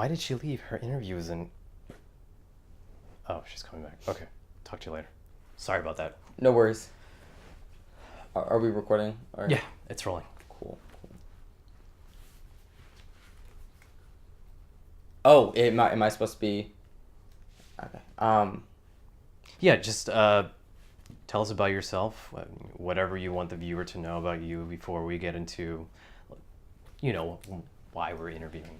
Why did she leave? Her interview was in... Oh, she's coming back. Okay, talk to you later. Sorry about that. No worries. Are we recording? Or... Yeah, it's rolling. Cool. Oh, am I supposed to be... Okay. Yeah, just tell us about yourself, whatever you want the viewer to know about you before we get into, why we're interviewing.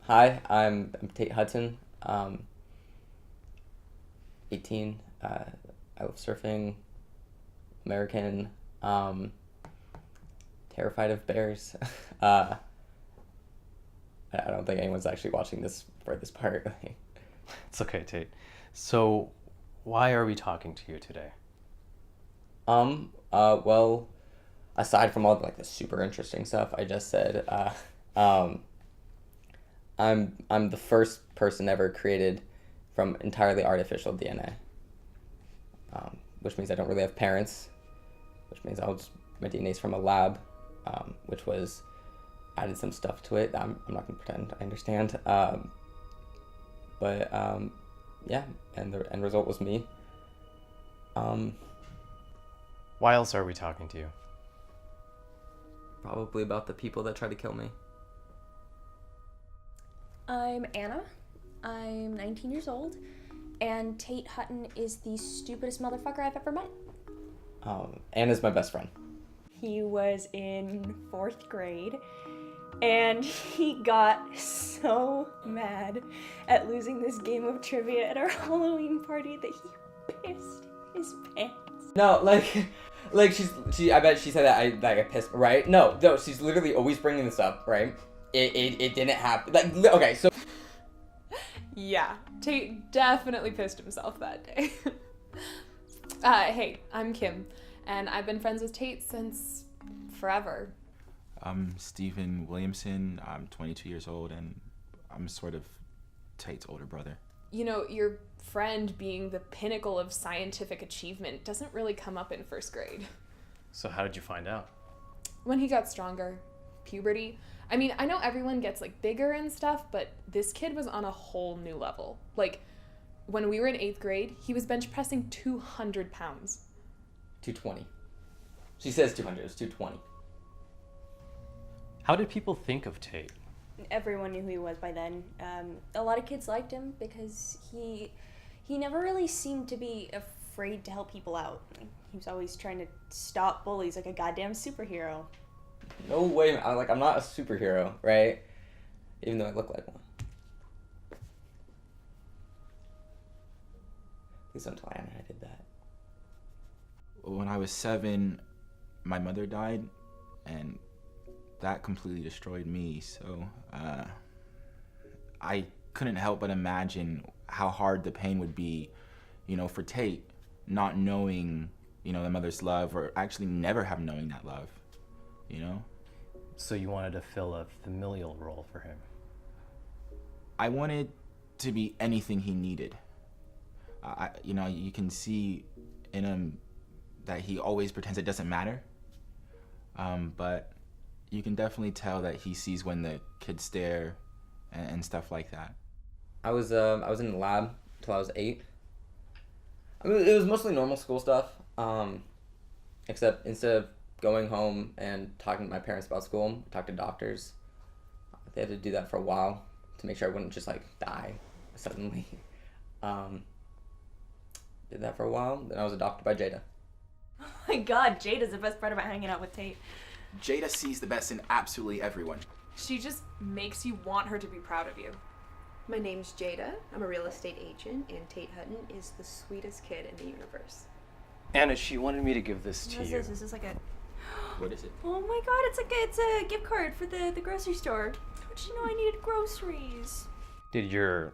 Hi, I'm Tate Hudson. 18. I love surfing. American. Terrified of bears. I don't think anyone's actually watching this for this part. It's okay, Tate. So, why are we talking to you today? Well, aside from all the super interesting stuff I just said, I'm the first person ever created from entirely artificial DNA. Which means I don't really have parents, which means my DNA's from a lab, which was added some stuff to it. I'm not gonna pretend I understand. Yeah, and the end result was me. Why else are we talking to you? Probably about the people that tried to kill me. I'm Anna. I'm 19 years old, and Tate Hutton is the stupidest motherfucker I've ever met. Anna's my best friend. He was in 4th grade, and he got so mad at losing this game of trivia at our Halloween party that he pissed his pants. No, I bet she said that I pissed, right? No, she's literally always bringing this up, right? It didn't happen. Okay, so. Yeah, Tate definitely pissed himself that day. Hey, I'm Kim, and I've been friends with Tate since forever. I'm Stephen Williamson. I'm 22 years old, and I'm sort of Tate's older brother. You know, your friend being the pinnacle of scientific achievement doesn't really come up in 1st grade. So how did you find out? When he got stronger, puberty. I mean, I know everyone gets bigger and stuff, but this kid was on a whole new level. When we were in 8th grade, he was bench pressing 200 pounds. 220. She says 200, it's 220. How did people think of Tate? Everyone knew who he was by then. A lot of kids liked him because he never really seemed to be afraid to help people out. He was always trying to stop bullies like a goddamn superhero. No way, I'm not a superhero, right? Even though I look like one. At least until Anna did that. When I was 7, my mother died, and that completely destroyed me. So I couldn't help but imagine how hard the pain would be, for Tate, not knowing, the mother's love, or actually never have knowing that love, So you wanted to fill a familial role for him? I wanted to be anything he needed. You can see in him that he always pretends it doesn't matter. But you can definitely tell that he sees when the kids stare and stuff like that. I was in the lab till I was 8. I mean, it was mostly normal school stuff. Except instead of going home and talking to my parents about school, I talked to doctors. They had to do that for a while to make sure I wouldn't just die suddenly. Did that for a while. Then I was adopted by Jada. Oh my god, Jada's the best part about hanging out with Tate. Jada sees the best in absolutely everyone. She just makes you want her to be proud of you. My name's Jada. I'm a real estate agent, and Tate Hutton is the sweetest kid in the universe. Anna, she wanted me to give this to you. This is like a... What is it? Oh my god, it's a gift card for the grocery store. How did you know I needed groceries? Did your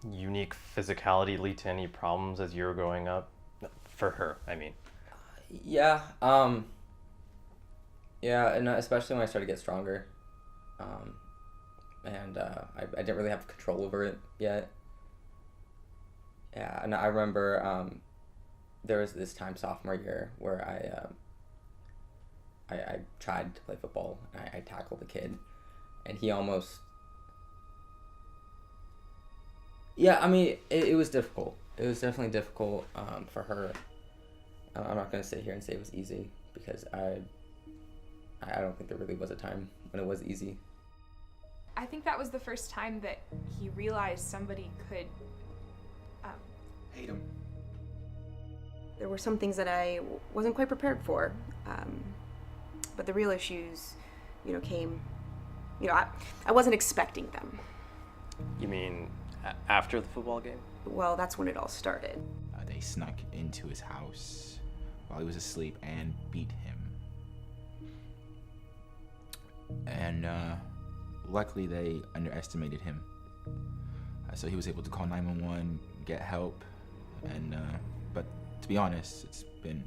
unique physicality lead to any problems as you were growing up? For her, I mean. Yeah, yeah, and especially when I started to get stronger. I didn't really have control over it yet. Yeah, and I remember there was this time sophomore year where I tried to play football. I tackled a kid, and he almost Yeah, I mean, it was difficult. It was definitely difficult for her. I'm not going to sit here and say it was easy, because I don't think there really was a time when it was easy. I think that was the first time that he realized somebody could Hate him. There were some things that I wasn't quite prepared for, but the real issues, came. I wasn't expecting them. You mean after the football game? Well, that's when it all started. They snuck into his house while he was asleep and beat him. And luckily they underestimated him. So he was able to call 911, get help, and but to be honest, it's been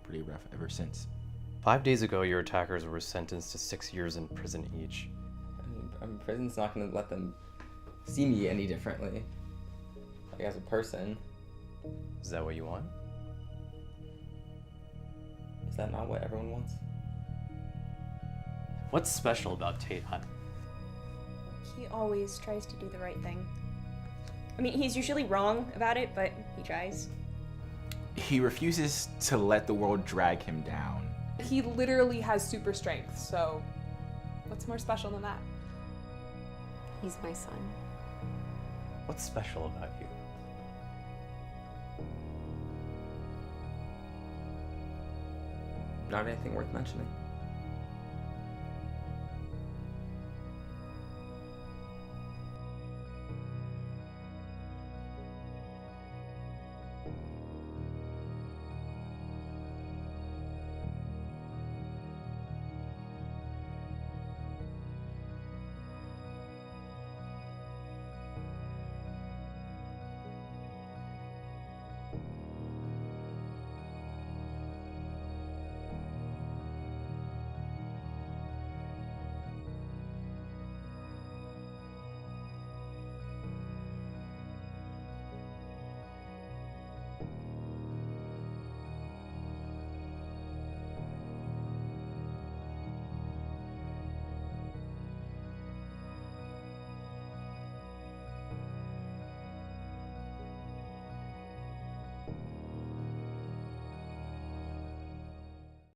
pretty rough ever since. 5 days ago, your attackers were sentenced to 6 years in prison each. I mean, prison's not going to let them see me any differently, like as a person. Is that what you want? Is that not what everyone wants? What's special about Tate Hutton? He always tries to do the right thing. I mean, he's usually wrong about it, but he tries. He refuses to let the world drag him down. He literally has super strength, so what's more special than that? He's my son. What's special about you? Not anything worth mentioning.